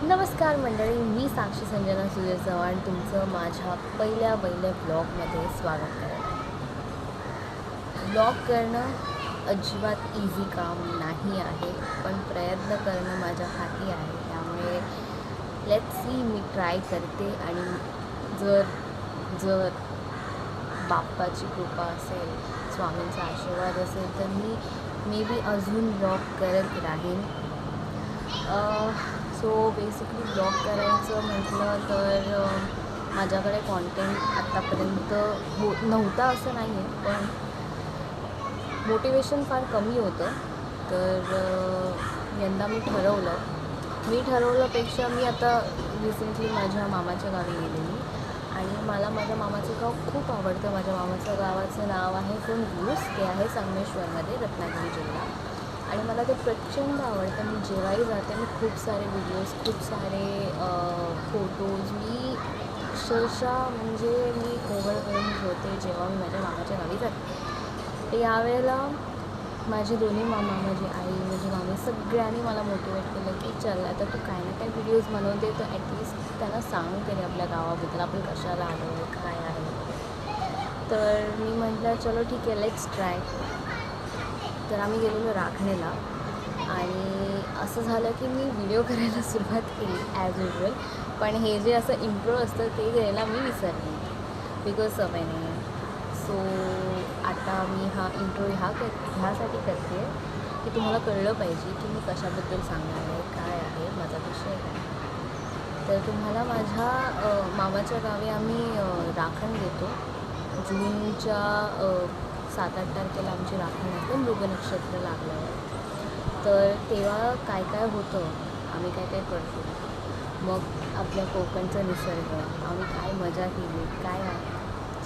नमस्कार मंडळी, मी साक्षी संजना सुधीर चव्हाण तुमचं माझ्या पहिल्या ब्लॉगमध्ये स्वागत करत आहे. ब्लॉग करणं अजिबात इझी काम नाही आहे, पण प्रयत्न करणं माझ्या हाती आहे. त्यामुळे लेट्स सी, मी ट्राय करते आणि जर जर बाप्पाची कृपा असेल, स्वामींचा आशीर्वाद असेल तर मी मे बी अजून ब्लॉग करत राहीन. सो बेसिकली ब्लॉग करायचं म्हटलं तर माझ्याकडे कॉन्टेंट आत्तापर्यंत नव्हता असं नाही आहे, पण मोटिवेशन फार कमी होतं. तर यंदा मी ठरवल्यापेक्षा मी आता रिसेंटली माझ्या मामाच्या गावी गेलेली आणि मला माझ्या मामाचं गाव खूप आवडतं. माझ्या मामाचं गावाचं नाव आहे कुंडूस. ते आहे संगमेश्वरमध्ये, रत्नागिरी जिल्हा. आणि मला ते प्रचंड आवडतं. मी जेव्हाही जाते मी खूप सारे व्हिडिओज, खूप सारे फोटोज मी अक्षरशः म्हणजे मी कव्हर करून ठेवते जेव्हा मी माझ्या मामाच्या गावी जाते. यावेळेला माझे दोन्ही मामा, माझी आई, माझी मामी सगळ्यांनी मला मोटिवेट केलं की चल आता तू काय ना काय व्हिडिओज बनवते तर ॲटलिस्ट त्यांना सांग तरी आपल्या गावाबद्दल, आपण कशाला आलो आहे, काय आहे. तर मी म्हटलं चलो ठीक आहे, लेट्स ट्राय. तर आम्ही गेलेलो राखणेला आणि असं झालं की मी व्हिडिओ करायला सुरुवात केली ॲज युजल, पण हे जे असं इंट्रो असतं ते घ्यायला मी विसरले बिकॉज सवय नाही आहे. सो आता मी हा इंट्रो ह्यासाठी करते की तुम्हाला कळलं पाहिजे की मी कशाबद्दल सांगणार आहे, काय आहे, माझा विषय काय. तर तुम्हाला माझ्या मामाच्या गावी आम्ही राखण देतो. जूनच्या 7-8 तारखेला आमची राखण असते, मृग नक्षत्र लागल्यावर. तर तेव्हा काय काय होतं, आम्ही काय काय करतो, मग आपल्या कोकणचं निसर्ग, आम्ही काय मजा केली, काय आहे,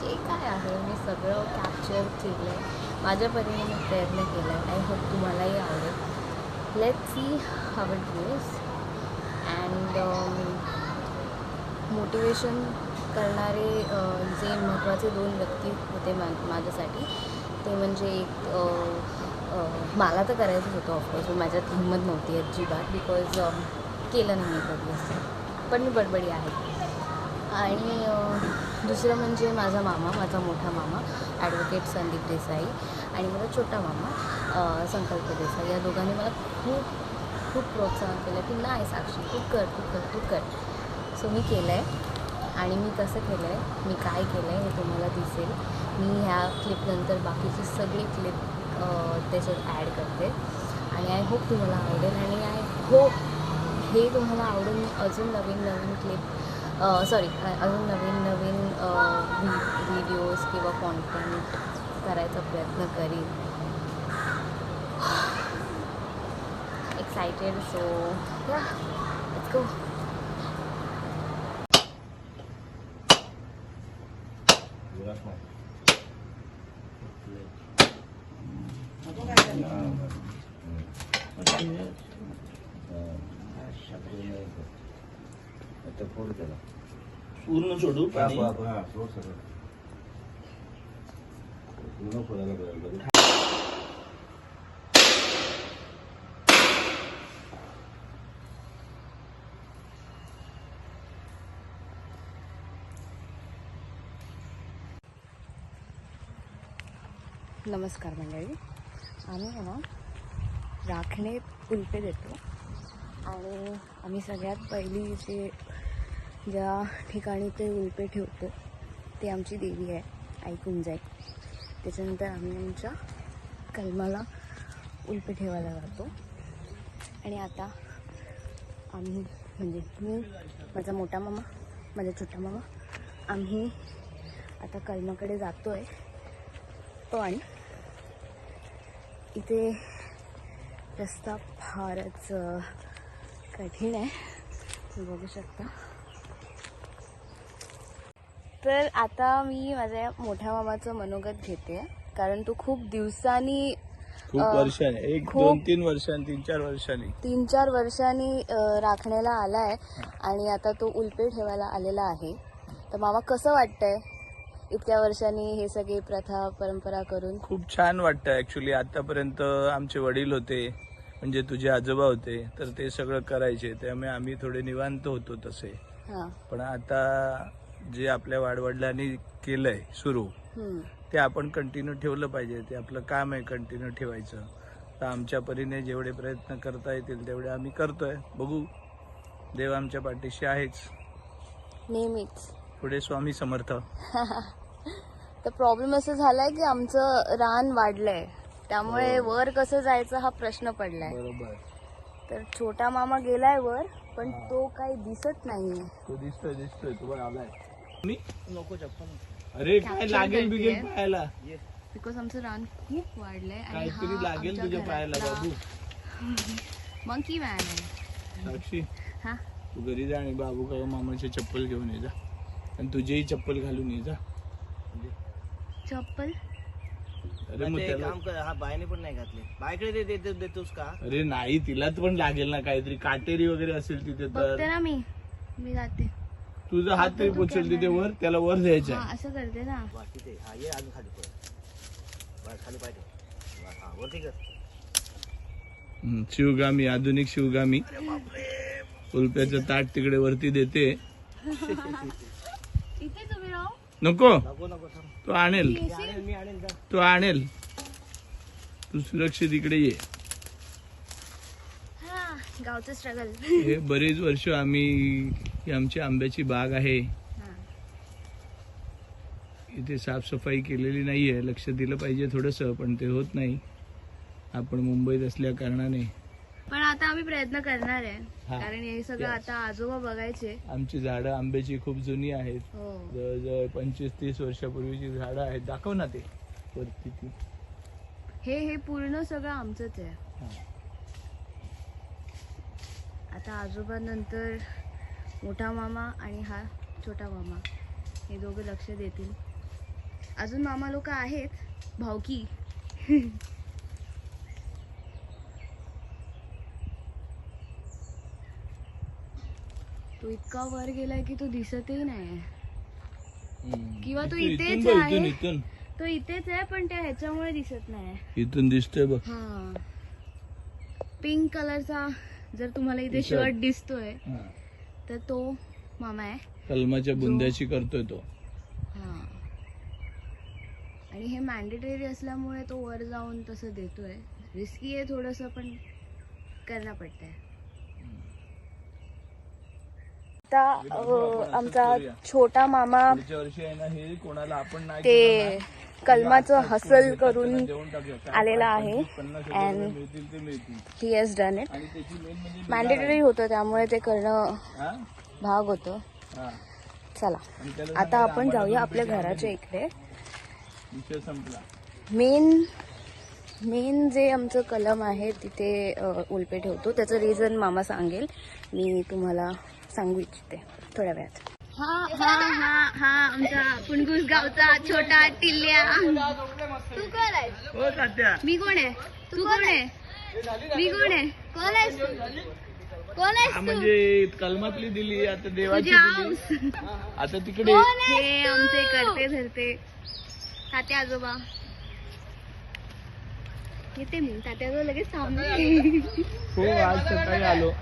जे काय आहे मी सगळं कॅप्चर केलं आहे. माझ्या परीने मी प्रयत्न केला आहे. आय होप तुम्हालाही आवडेल. Let's see how it goes. And motivation करणारे जे महत्त्वाचे 2 व्यक्ती होते माझ्यासाठी, ते म्हणजे एक मला तर करायचंच होतं ऑफकोर्स, पण माझ्यात हिंमत नव्हती अजिबात, बिकॉज केलं नाही मी कधी असं, पण मी बडबडी आहे. आणि दुसरं म्हणजे माझा मोठा मामा ॲडव्होकेट संदीप देसाई आणि माझा छोटा मामा संकल्प देसाई. या दोघांनी मला खूप प्रोत्साहन केलं की नाही साक्षी, तू कर. सो मी केलं आहे. आणि मी कसं केलं आहे, मी काय केलं आहे हे तुम्हाला दिसेल. मी ह्या क्लिपनंतर बाकीची सगळी क्लिप त्याच्यात ॲड करते आणि आय होप तुम्हाला आवडेल. आणि आय होप हे तुम्हाला आवडून मी अजून नवीन क्लिप अजून नवीन व्हिडिओज किंवा कॉन्टेंट करायचा प्रयत्न करीन. एक्सायटेड. सो या, लेट्स गो. पूर्ण सोडू पाणी. नमस्कार मंडळी. आम्ही ना राखणे उल्पे देतो आणि आम्ही सगळ्यात पहिली ज्या ठिकाणी ते उल्पे ठेवतो ते आमची देवी आहे, आई कुंजाई. त्याच्यानंतर आम्ही आमच्या कलमाला उल्पे ठेवायला जातो. आणि आता आम्ही म्हणजे मी, माझा मोठा मामा, माझा छोटा मामा, आम्ही आता कलमाकडे जातो आहे. पण इथे रस्ता फारच कठीण आहे, तुम्ही बघू शकता. तर आता मी माझ्या मोठ्या मामाचं मनोगत घेते, कारण तो खूप दिवसांनी, खूप वर्षांनी, 1-2-3 वर्षांनी, 3-4 वर्षांनी राखण्याला आलाय आणि आता तो उल्पे ठेवायला आलेला आहे. तर मामा कसं वाटतंय इतक्या वर्षांनी हे सगळे प्रथा परंपरा करून? खूप छान वाटतं ऍक्च्युली. आतापर्यंत आमचे वडील होते, म्हणजे तुझे आजोबा होते तर ते सगळं करायचे, त्यामुळे आम्ही थोडे निवांत होतो तसे. हा. पण आता जे आपल्या वाडवडिलांनी केलंय सुरू ते आपण कंटिन्यू ठेवलं पाहिजे. ते आपलं काम आहे कंटिन्यू ठेवायचं. तर आमच्या परीने जेवढे प्रयत्न करता येतील तेवढे आम्ही करतोय. बघू, देव आमच्या पाठीशी आहेच नेहमीच. पुढे स्वामी समर्थ. तर प्रॉब्लेम असं झालाय की आमचं रान वाढलंय, त्यामुळे वर कसं जायचं हा प्रश्न पडलाय. बरोबर. तर छोटा मामा गेलाय वर, पण तो काही दिसत नाहीये. तो दिसतोय तो बघ आलाय. मी नको चप्पल. अरे काय लागेल बिगेल पायाला. बिकॉज आमचं रान खूप वाढलंय आणि काहीतरी लागेल तुझ्या पायाला बाबू. मंकी मॅन आहे. साक्षी हा, तू घरी जा आणि बाबू का मामाची चप्पल घेऊन ये जा, आणि तुझीही चप्पल घालून ये जा. चप्पल. अरे मग त्याला काम कर, हा बायने पण नाही घातले. बायकडे देतोस का? अरे नाही, तिला पण लागेल ना काहीतरी, काटेरी वगैरे असेल तिथे तर. बघते ना मी जाते. तुझा हात तरी पोचेल तिथे वर, त्याला वर द्यायचा. हा, असं करते ना. तिथे हा ये अजून खाली पड. खाली पाय ठेव. हा वरती कर. शिवगामी, आधुनिक शिवगामी. उल्प्याचं ताट तिकडे वरती देते. इथे तुम्ही राहू. नको, नको नको थांब. तो आणेल, मी आणेल जा. तो आणेल. तू सुरक्षित इकडे ये. हा, गावचं स्ट्रगल. हे बरेच वर्ष आम्ही, ही आमची आंब्याची बाग आहे, इथे साफसफाई केलेली नाहीये. लक्ष दिलं पाहिजे थोडंसं, पण ते होत नाही. आपण मुंबईत असल्या कारणाने. पण आता आम्ही प्रयत्न करणार आहे, हा. कारण हे सगळं आता आजोबा बघायचे. आमची झाडं आंब्याची खूप जुनी आहेत. हो. जवळजवळ 25-30 वर्षापूर्वीची झाडं आहेत. दाखव ना ते वरती ती. हे पूर्ण सगळं आमचंच आहे. हा. आता आजोबा नंतर मोठा मामा आणि हा छोटा मामा, हे दोघं लक्ष देतील. अजून मामा लोक आहेत, भावकी. तो इतका वर गेलाय की तो दिसतही नाही. किंवा तो इथेच आहे. इथून तो इथेच आहे, पण त्या ह्याच्यामुळे दिसत नाही. इथून दिसतोय बघ. हा, पिंक कलरचा जर तुम्हाला इथे T-shirt. शर्ट दिसतोय हा. तर तो मामा आहे. कलमाच्या बुंद्याची करतोय तो. हा, आणि हे मॅन्डेटरी असल्यामुळे तो वर जाऊन तसं देतोय. रिस्की आहे थोडंसं, पण करणं पडतंय. आता आमचा छोटा मामा पुढच्या वर्षी आहे ना, हे कोणाला आपण नाही ते कलमाचं हसल करून देऊन टाकूया. आलेला आहे. 50,000 अँड मिळतील ते मिळतील. He has done it. आणि त्याची मेन म्हणजे मॅन्डेटरी होतं, त्यामुळे ते करणं हा? भाग होतं. हा. चला, आणि त्याला आता सांगायला आपण आम्हाला जाऊया 2 आपल्या पेटी घराच्या इकडे. विषय संपला. मेन जे आमचं कलम आहे तिथे उल्पे ठेवतो. त्याचं रिझन मामा सांगेल, मी तुम्हाला सांगू इच्छिते थोड्या वेळात. हा हा हा हा आमचा पुणगुस गावचा छोटा टिल्ल्या. तू कोण आहे? हो तात्या. मी कोण आहे? तू कोण आहे? मी कोण आहे? कोण आहेस तू? कोण आहेस हा, तू? म्हणजे कलमातली दिली, आता देवाची तुझी दिली, आऊस. आता तिकडे. हे आमचे करते धरते तात्या आजोबा. येते मी तात्या आजोबा लगेच थांबले. हो, आज सकाळी आलो.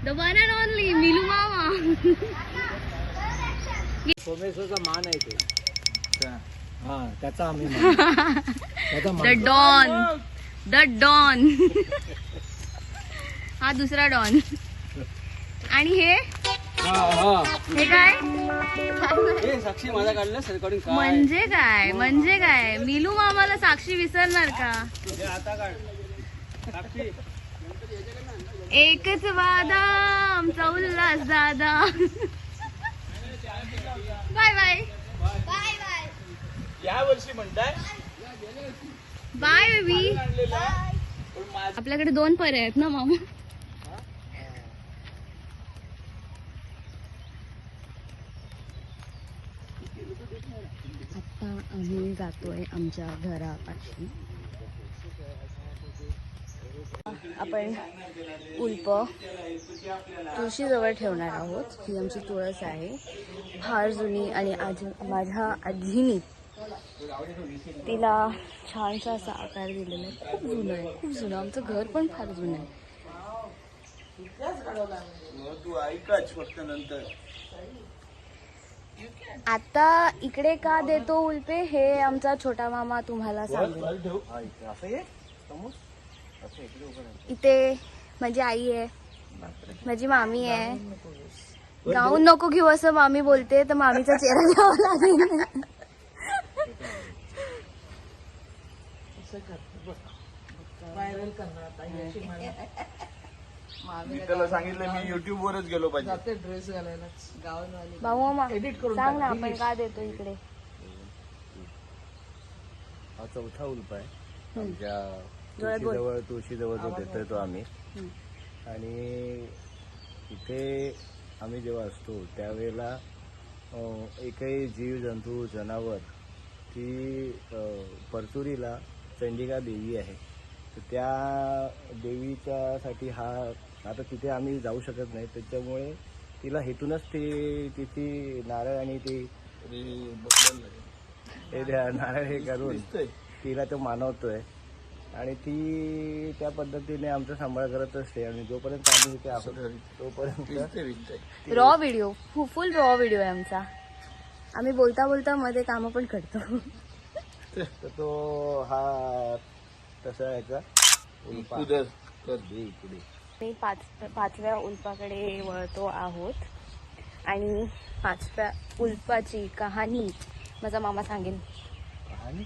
द वन अँड ओनली मिलू मामा. सोमेश्वरचा मान आहे ते. अच्छा. हा, त्याचा आम्ही मान. त्याचा द मान. डॉन. The don. हा दुसरा डॉन. आणि हे हे काय? ए, साक्षी माझा काढलं रेकॉर्डिंग काय? म्हणजे काय मिलू मामाला साक्षी विसरणार का? आता काढ साक्षी. एकच वादा आमचा उल्हास दादा. Bye bye. Bye bye. या वर्षी म्हणताय बाय बेबी. आणलेला. पण आपल्याकडे 2 पर्याय आहेत ना मामा. आता आम्ही जातोय आमच्या घरापाशी. आपण उल्प तुळशीजवळ ठेवणार आहोत. ही आमची तुळस आहे, फार जुनी. आणि माझ्या आजीनी तिला छानसा असा आकार दिलेला आहे. खूप जुनं आहे, खूप जुनं. आमचं घर पण फार जुनं आहे. तू ऐकाच फक्त नंतर. आता इकडे का देतो उल्पे हे आमचा छोटा मामा तुम्हाला सांगेल. हा, इथे असं ये समोर असं इकडे उभं राहा. इथे माझी आई आहे, माझी मामी आहे. गाऊन नको घेऊ असं मामी बोलते तर मामीचा चेहरा घ्यावा लागेल. मी त्याला सांगितलं मी युट्यूब वरच गेलो पाहिजे. भाऊ मामा सांग ना आपण का देतो इकडे. हा चौथा उल्पा आहे हम्म. आमच्या जोरात बोल. तुळशीजवळ जो देतोय तो आम्ही. आणि इथे आम्ही जेव्हा असतो त्यावेळेला एकही जीव जंतू जनावर ती परचुरीला चंडिका देवी आहे. तर त्या देवीच्यासाठी हा आता तिथे आम्ही जाऊ शकत नाही त्याच्यामुळे तिला हेतूनच ती तिची नारळ आणि ती नारळ हे करून तिला तो मानवतोय आणि ती त्या पद्धतीने आमचा सांभाळ करत असते. आणि जोपर्यंत आम्ही इथे आहोत तोपर्यंत रॉ व्हिडिओ, फुल रॉ व्हिडिओ आहे आमचा. आम्ही बोलता बोलता मध्ये कामं पण करतो. तर तो हा तसा ह्याचा उल्पा पुढे मी पाचव्या उल्पाकडे वळतो आहोत आणि पाचव्या उल्पाची कहाणी माझा मामा सांगेल. आणि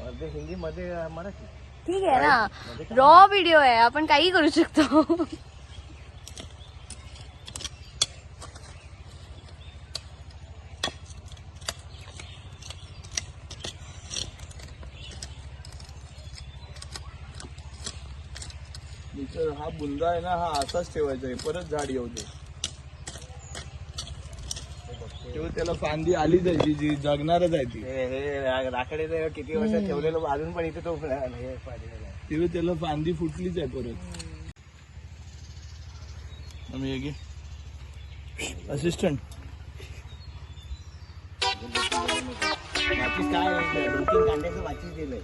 मध्ये हिंदी मध्ये मराठी ठीक आहे ना, रॉ व्हिडिओ आहे, आपण काही करू शकतो. हा बुंदा आहे ना, हा असाच ठेवायचा आहे, परत झाड येऊ दे. तेव्हा त्याला फांदी आली जायची जी जगणारच आहे ती. हे राखेडे किती वर्ष ठेवलेलं अजून पण इथे तो हे पाहिलेला आहे. तेव्हा त्याला फांदी फुटलीच आहे परत. आम्ही असिस्टंट वाचीस काय 2-3 कांड्याचं वाचीस दिलंय.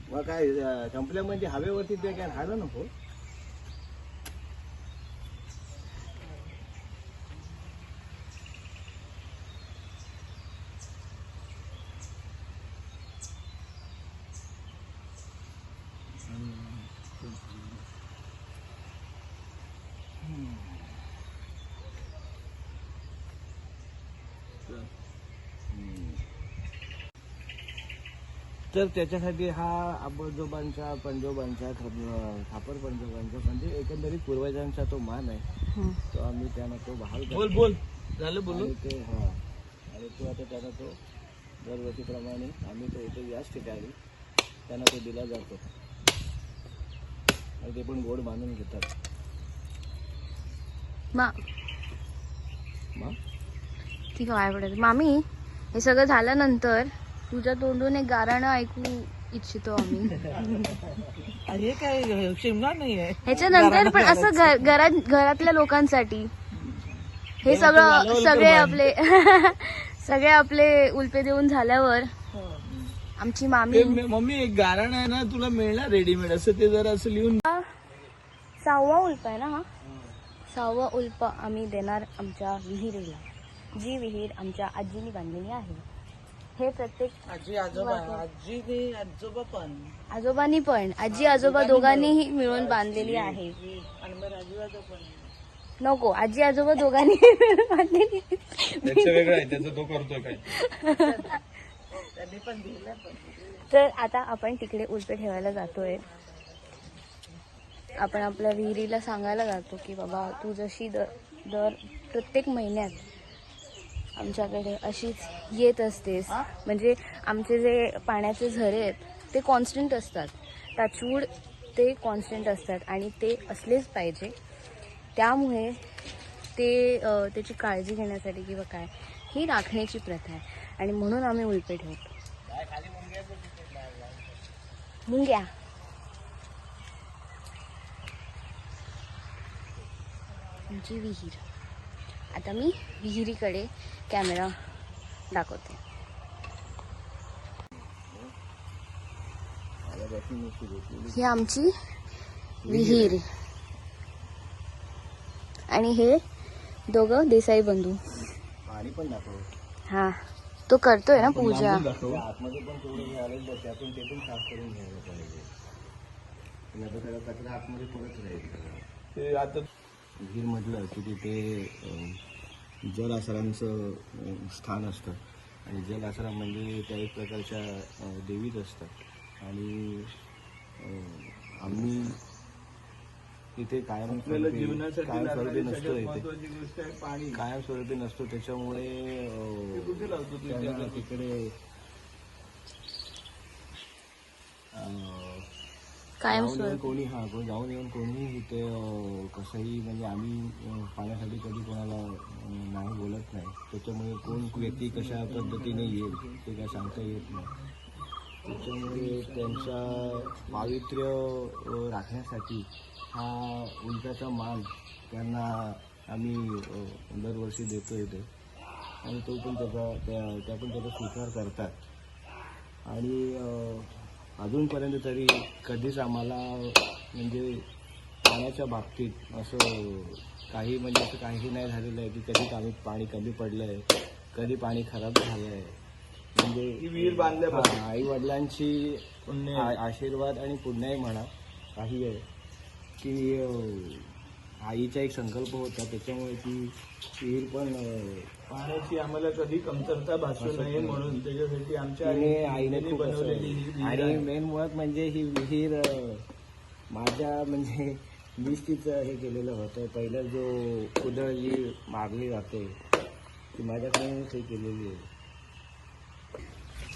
मग काय संपल्या म्हणजे हवेवरती ते काय राहिलं नको. तर त्याच्यासाठी हा आबोजोबांचा पंजोबांचा खापर पंजोबांचा म्हणजे एकंदरीत पूर्वजांचा तो मान आहे. तो आम्ही त्यांना तो बहाल करतो. बोल झालं बोलू. आणि ते आणि तो आता त्यांना तो दरवर्षीप्रमाणे आम्ही तो इथे याच ठिकाणी त्यांना तो दिला जातो आणि ते पण गोड बांधून घेतात. ठीक आहे, काय पडेल मामी. हे सगळं झाल्यानंतर तुझ्या तोंडून एक गाणं ऐकू इच्छितो आम्ही. हे काय शिमगा नाहीये. ह्याच्यानंतर पण असं घरातल्या लोकांसाठी हे सगळे आपले उल्पे देऊन झाल्यावर आमची मामी. मम्मी एक गारण आहे ना तुला मिळणार रेडीमेड, असं ते जरा असं लिहून. 6वा उल्पा आहे ना हा. 6वा उल्पा आम्ही देणार आमच्या विहिरीला, जी विहीर आमच्या आजीने बांधलेली आहे. हे प्रत्येक आजी आजोबा आजोबांनी पण आजी आजोबा दोघांनीही मिळून बांधलेली आहे. आणि मग राजूबाजू पण नको, आजी आजोबा दोघांनी मिळून बांधलेली आहे. त्याचं वेगळं आहे, त्याचं तो करतोय काय. त्यांनी पण दिलं. तर आता आपण तिकडे उल्पे ठेवायला जातोय. आपण आपल्या विहिरीला सांगायला जातो की बाबा तू जशी दर प्रत्येक महिन्यात आमच्याकडे अशीच येत असतेस. म्हणजे आमचे जे पाण्याचे झरे आहेत ते कॉन्स्टंट असतात, टचवूड ते कॉन्स्टंट असतात आणि ते असलेच पाहिजे. त्यामुळे ते त्याची काळजी घेण्यासाठी किंवा काय ही राखण्याची प्रथा आहे आणि म्हणून आम्ही उल्पे ठेवतो. मुंग्या आमची विहीर. आता मी विहिरीकडे कॅमेरा दाखवते. ही आमची विहीर आणि हे दोघं देसाई बंधू. पाणी पण दाखव. हा तो करतोय ना पूजा. आतमध्ये पण तेवढं हे आलं तर त्यातून ते पण साफ करून घ्यायला पाहिजे. पण आता त्याला कचरा आतमध्ये पडत राहील. ते आता विहीर म्हटलं की तिथे जल आसरांचं स्थान असतं आणि जल आसरा म्हणजे त्या एक प्रकारच्या देवीच असतात. आणि आम्ही इथे आपल्याला जीवनासाठी कायमस्वरूपी लागणारी नसतो. सगळ्यात इथे महत्त्वाची गोष्ट आहे पाणी. कायमस्वरूपी नसतो त्याच्यामुळे कुठे लावतो तू त्यांना त्याच्यात? तिकडे कायम जाऊन येऊन स्वरूपी. कोणी जाऊन येऊन कोणी इथे कसंही म्हणजे आम्ही पाण्यासाठी कधी कोणाला नाही बोलत नाही. त्याच्यामुळे कोण व्यक्ती कशा पद्धतीने येईल ते काय सांगता येत नाही. त्याच्यामुळे त्यांचा पावित्र्य राखण्यासाठी हा उलट्याचा मान त्यांना आम्ही दरवर्षी देतो येते आणि तो पण त्या पण त्याचा स्वीकार करतात. आणि अजूनपर्यंत तरी कधीच आम्हाला म्हणजे पाण्याच्या बाबतीत असं काही नाही झालेलं आहे की कधीच आम्ही पाणी कमी पडलं आहे, कधी पाणी खराब झालं आहे. म्हणजे ही विहीर बांधल्यापासून आई वडिलांची पुण्य आशीर्वाद आणि पुण्याही म्हणा काही आहे की आईचा एक संकल्प होता त्याच्यामुळे ती विहीर पण पाण्याची आम्हाला कधी कमतरता भासू नये म्हणून त्याच्यासाठी आमच्या आईने खूप बनवलेली ही विहीर आणि आहे. मेन मुळात म्हणजे ही विहीर माझ्या म्हणजे मीच तिचं हे केलेलं होतं. पहिलं जो कुदळ जी मारली जाते ती माझ्याकडे हे केलेली आहे.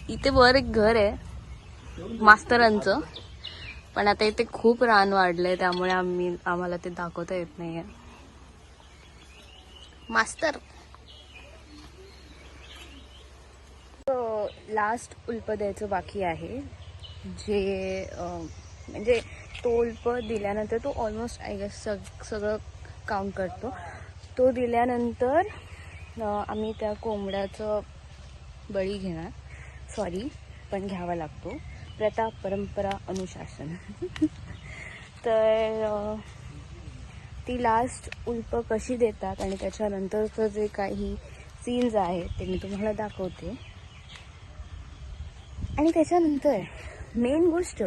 इथे वर एक घर आहे मास्तरांचं, पण आता इथे खूप रान वाढलंय त्यामुळे आम्हाला ते दाखवता येत नाहीये. मास्तर लास्ट उल्प द्यायचं बाकी आहे, जे म्हणजे तो उल्प दिल्यानंतर तो ऑलमोस्ट आय गेस सगळं काउंट करतो. तो दिल्यानंतर आम्ही त्या कोंबड्याचं बळी घेणार. सॉरी, पण घ्यावा लागतो. प्रथा, परंपरा, अनुशासन. तर ती लास्ट उल्प कशी देतात आणि त्याच्यानंतरचं जे काही सीन्स आहेत ते मी तुम्हाला दाखवते. आणि त्याच्यानंतर मेन गोष्ट,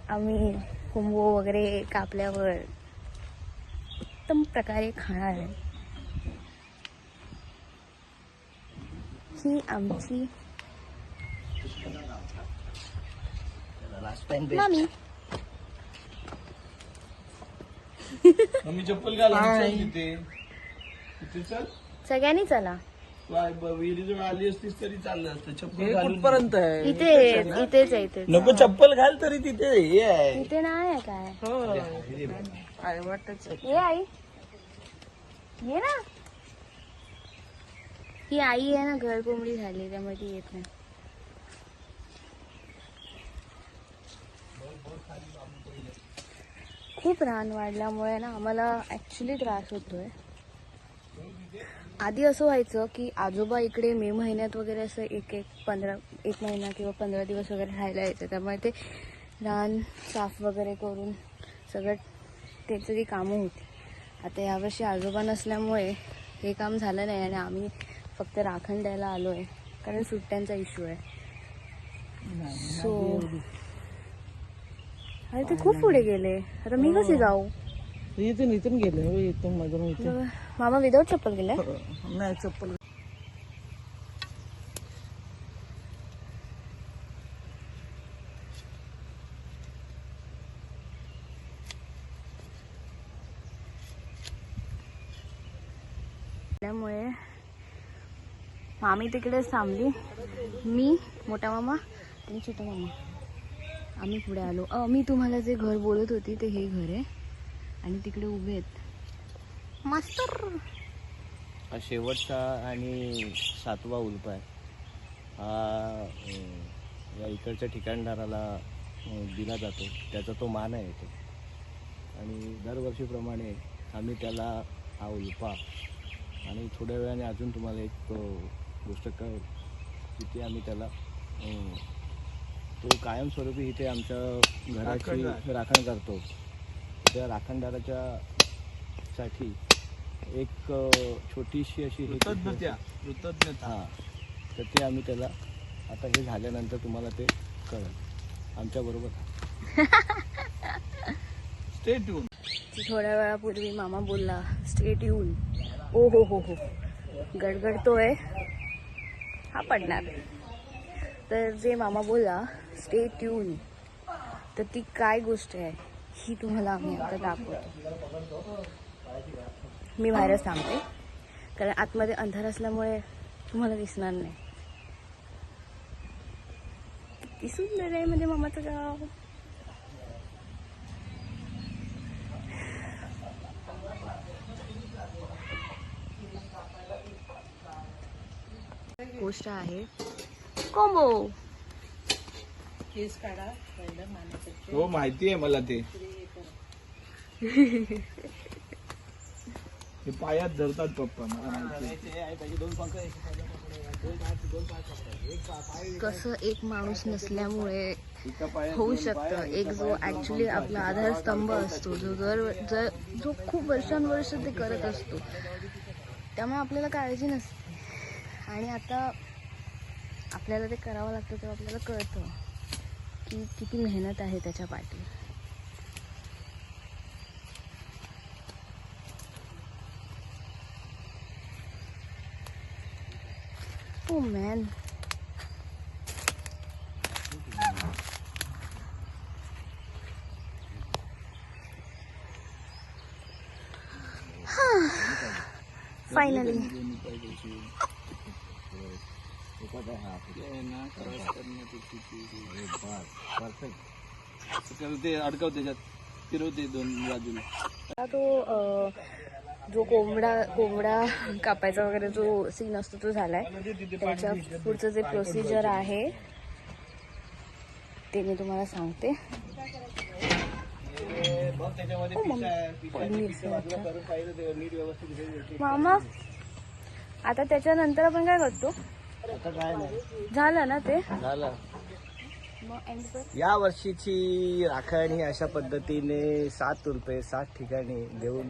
आम्ही कुंभो वगैरे कापल्यावर उत्तम प्रकारे खाणार आहे. ही आमची मामी. आम्ही चप्पल घालून तिथे चल. सगळ्यांनी चला. विहिरीजवळ आली असतीस तरी चाललं असतं. चप्पल कुठपर्यंत आहे? इथेच आहे इथेच. नको चप्पल घाल तरी तिथे हे आहे. इथे नाही आहे काय. आई वाटत ये आई, ये ना. ही आई आहे ना, घर कोंबडी झाली त्यामुळे ती येत नाही. खूप रान वाढल्यामुळे ना आम्हाला ऍक्च्युली त्रास होतोय. आधी असं व्हायचं की आजोबा इकडे मे महिन्यात वगैरे असं एक महिना किंवा 15 दिवस वगैरे राहायला यायचं. त्यामुळे ते रान साफ वगैरे करून सगळं त्याचं ती कामं होती. आता यावर्षी आजोबा नसल्यामुळे हे काम झालं नाही आणि आम्ही फक्त राखण द्यायला आलो आहे कारण सुट्ट्यांचा इश्यू आहे. सो अरे ते खूप पुढे गेले. आता मी कसे जाऊ? इथून गेले इथून मधून इथे. मामा विदाऊट चप्पल गेले. नाही चप्पल त्यामुळे मामी तिकडेच थांबली. मी, मोठा मामा आणि छोटा मामा आम्ही पुढे आलो. मी तुम्हाला जे घर बोलत होती ते हे घर आहे आणि तिकडे उभे आहेत मास्तर. हा शेवटचा आणि 7वा उल्प आहे. हा या इकडच्या ठिकाणदाराला दिला जातो, त्याचा तो मान आहे तो. आणि दरवर्षीप्रमाणे आम्ही त्याला हा उल्पा आणि थोड्या वेळाने अजून तुम्हाला एक गोष्ट कळेल तिथे आम्ही त्याला तो कायमस्वरूपी इथे आमच्या घराची राखण करतो. त्या राखणदाराच्या साठी एक छोटीशी अशी कृतज्ञता हां, तर ते आम्ही त्याला आता हे झाल्यानंतर तुम्हाला ते कळेल आमच्याबरोबर. Stay tune. थोड्या वेळापूर्वी मामा बोलला स्टे ट्यून. ओ हो हो हो, गडगडतोय हा पडणार. तर जे मामा बोलला स्टे ट्यून, तर ती काय गोष्ट आहे ही तुम्हाला आम्ही आता दाखवतो. मी बाहेरच थांबते कारण आतमध्ये अंधार असल्यामुळे तुम्हाला दिसणार नाही. किती सुंदर आहे म्हणजे मामाचं गाव. गोष्ट आहे कोंबो. केस काढा पहिलं मानाचं. हो माहिती आहे मला ते. ते पायात धरतात पप्पा, मला माहिती आहे. कसं एक माणूस नसल्यामुळे होऊ शकतं. एक जो ॲक्च्युली आपला आधारस्तंभ असतो, जो खूप वर्षांवर्ष ते करत असतो, त्यामुळे आपल्याला काळजी नसते. आणि आता आपल्याला ते करावं लागतं तेव्हा आपल्याला कळतं की किती मेहनत आहे त्याच्या पाठी. ओ मॅन, फायनली ते अडकव त्याच्यात, फिरवते दोन बाजूला. आता तो जो कोंबडा कापायचा वगैरे जो सीन असतो तो झालाय. त्याच्या पुढचं जे प्रोसिजर आहे ते मी तुम्हाला सांगते. मामा आता त्याच्यानंतर आपण काय करतो? आता काय नाही झालं ना ते. झालं. मग एंड कर. या वर्षीची राखण ही अशा पद्धतीने 7 रुपये 7 ठिकाणी देऊन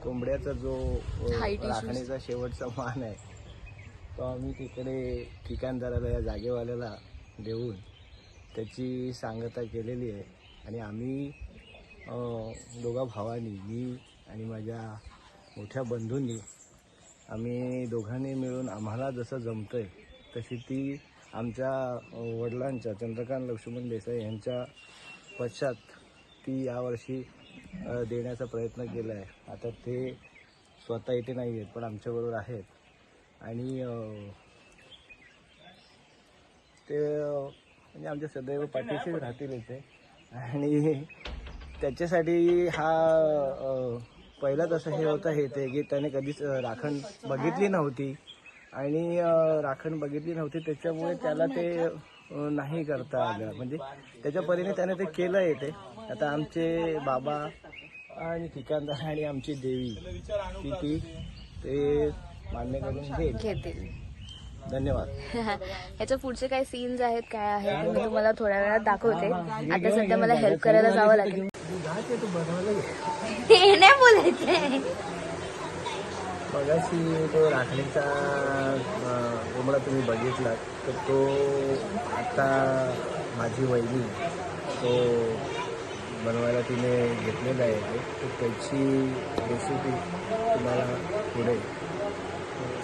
कोंबड्याचा जो Height issues. राखणीचा शेवटचा मान आहे तो आम्ही तिकडे ठिकाणदाराला या जागेवाल्याला देऊन त्याची सांगता केलेली आहे. आणि आम्ही दोघा भावांनी, मी आणि माझ्या मोठ्या बंधूंनी, आम्ही दोघांनी मिळून आम्हाला जसं जमतंय तशी ती आमच्या वडिलांच्या चंद्रकांत लक्ष्मण देसाई यांच्या पश्चात ती यावर्षी देण्याचा प्रयत्न केला आहे. आता ते स्वतः इथे नाही आहेत पण आमच्याबरोबर आहेत. आणि ते म्हणजे आमच्या सदैव पाठीशीच राहतील इथे. आणि त्याच्यासाठी हा पहिलाच असं हे होतं हे ते की त्याने कधीच राखण बघितली नव्हती. आणि राखण बघितली नव्हती त्याच्यामुळे त्याला ते नाही करता आलं. म्हणजे त्याच्या परीने त्याने ते केलं आहे ते. आता आमचे बाबा आणि ठिकाणदार आणि आमची देवी ती ते मान्य करून घेतील. धन्यवाद. याच्या पुढचे काय सीन्स आहेत काय आहेत ते मी तुम्हाला थोड्या वेळात दाखवते. आता सध्या मला हेल्प करायला जावं लागेल. हे नाही बोलायचंय. मगाशी तो राखणीचा कोंबडा तुम्ही बघितला तर तो आता माझी वहिनी तो बनवायला तिने घेतलेला आहे. तर त्याची रेसिपी तुम्हाला पुढे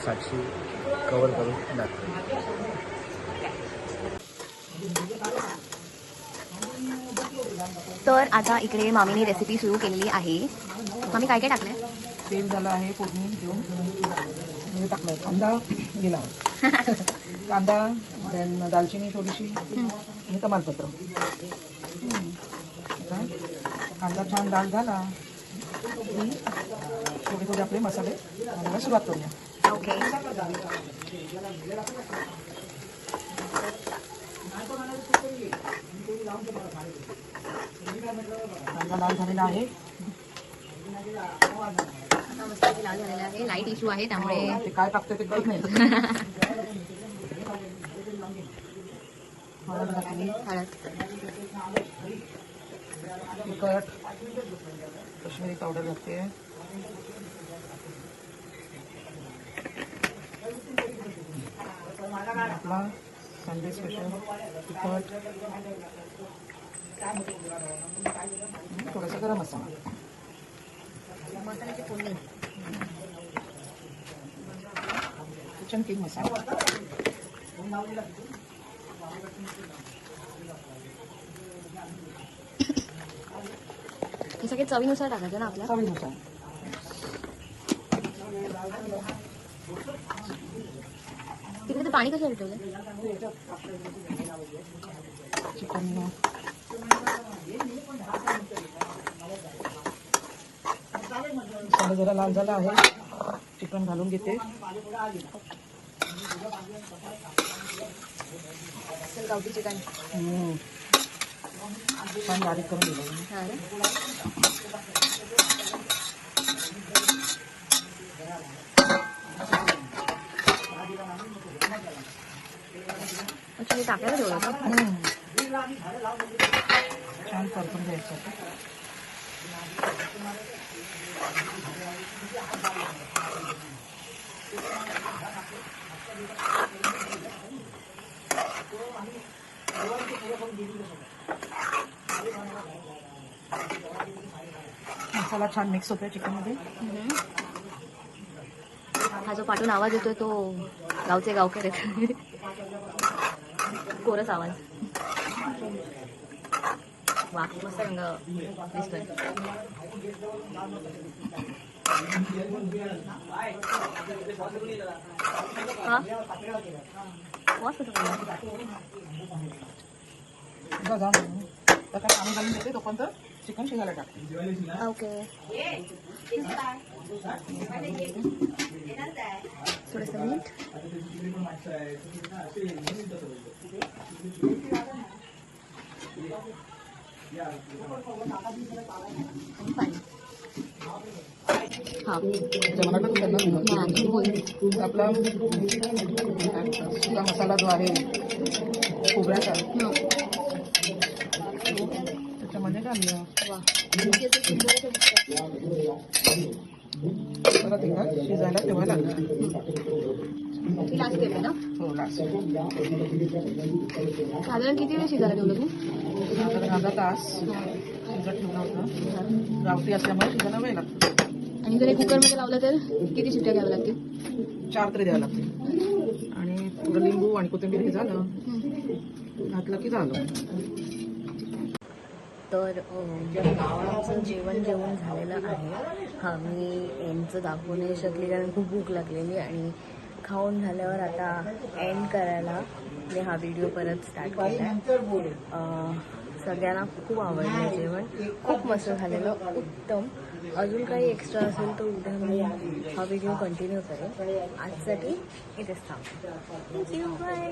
साक्षी कवर करून दाखवेल. तर आता इकडे मामीने रेसिपी सुरू केलेली आहे. मामी काय काय टाकलंय? तेल झालं आहे, फोडणी देऊन हे टाकलंय. कांदा गेला कांदा, देन दालचिनी थोडीशी आणि तमालपत्र. आता कांदा छान लाल झाला की थोडे थोडे आपले मसाले घालायला सुरुवात करूया. ओके. कांदा लाल झालेला आहे. आता मस्त लाल झालेला आहे. लाईट इश्यू आहे त्यामुळे ते काय टाकते ते कळत नाही. हळद घातली, हळद, तिखट, काश्मीरी पावडर घालते, आपला कांदे स्पेशल तिखट, थोडासा गरम मसाला, मसाल्याची फोडणी, किचन किंग मसाला, हे सगळे चवीनुसार टाकायचे ना आपल्या. चवीनुसार. तिकडे ते पाणी कशाला ठेवलं? चिकन मसाला जरा लाल झाला आहे, चिकन घालून घेते. गावठी चिकन. छान बारीक करून दिलं. हा ना. अच्छा, हे टाकायला ठेवलं का? छान परतून घ्यायचं. मसाला छान मिक्स होतोय चिकन मध्ये. हा जो पाठून आवाज येतोय तो गावचे गावकर आहेत. कोरस आवाज. वा, मस्त रंग दिसतोय. हा मस्त बघा, आता पाणी घालून देते तोपर्यंत चिकन शिजायला टाकते. ओके. थोडंसं मीठ. पाणी. हा जेवणाला आपला सुका मसाला जो आहे खोबऱ्याचा त्याच्यामध्ये घालूया. वा. परत एकदा शिजायला ठेवायला लागणार. लास्ट केलं ना? हो, लास्ट साधारण किती वेळ शिजायला ठेवलं तू? साधारण अर्धा तास शिजत ठेवला होता. गावठी असल्यामुळे शिजायला वेळ लागतो. आणि जर कुकरमध्ये लावलं तर किती शिट्ट्या घ्याव्या लागतील? 4 तरी द्यावं लागते. आणि थोडं लिंबू आणि कोथिंबीर हे झालं घातलं की झालं. तर आमचं जेवण झालेलं आहे. हा, मी यांचं दाखवू नाही शकले कारण खूप भूक लागलेली. आणि खाऊन झाल्यावर आता एंड करायला मी हा व्हिडिओ परत स्टार्ट केला. सगळ्यांना खूप आवडलं जेवण, खूप मस्त झालेलं, उत्तम. अजून काही एक्स्ट्रा असेल तर उद्या मी हा व्हिडिओ कंटिन्यू करेन. आजसाठी इथेच थांबते. बाय.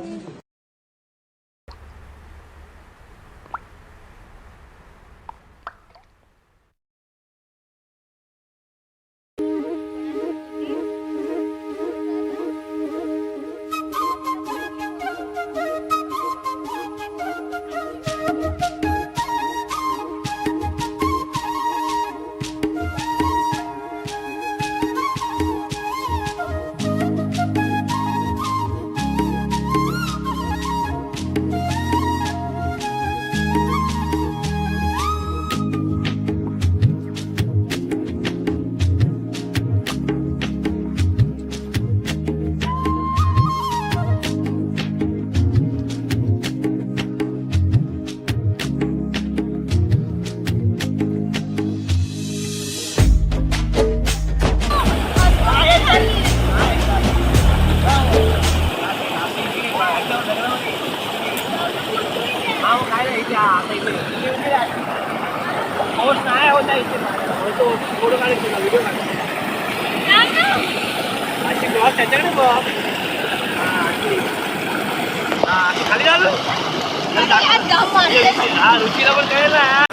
खाली रुचीला पण कळेल ना.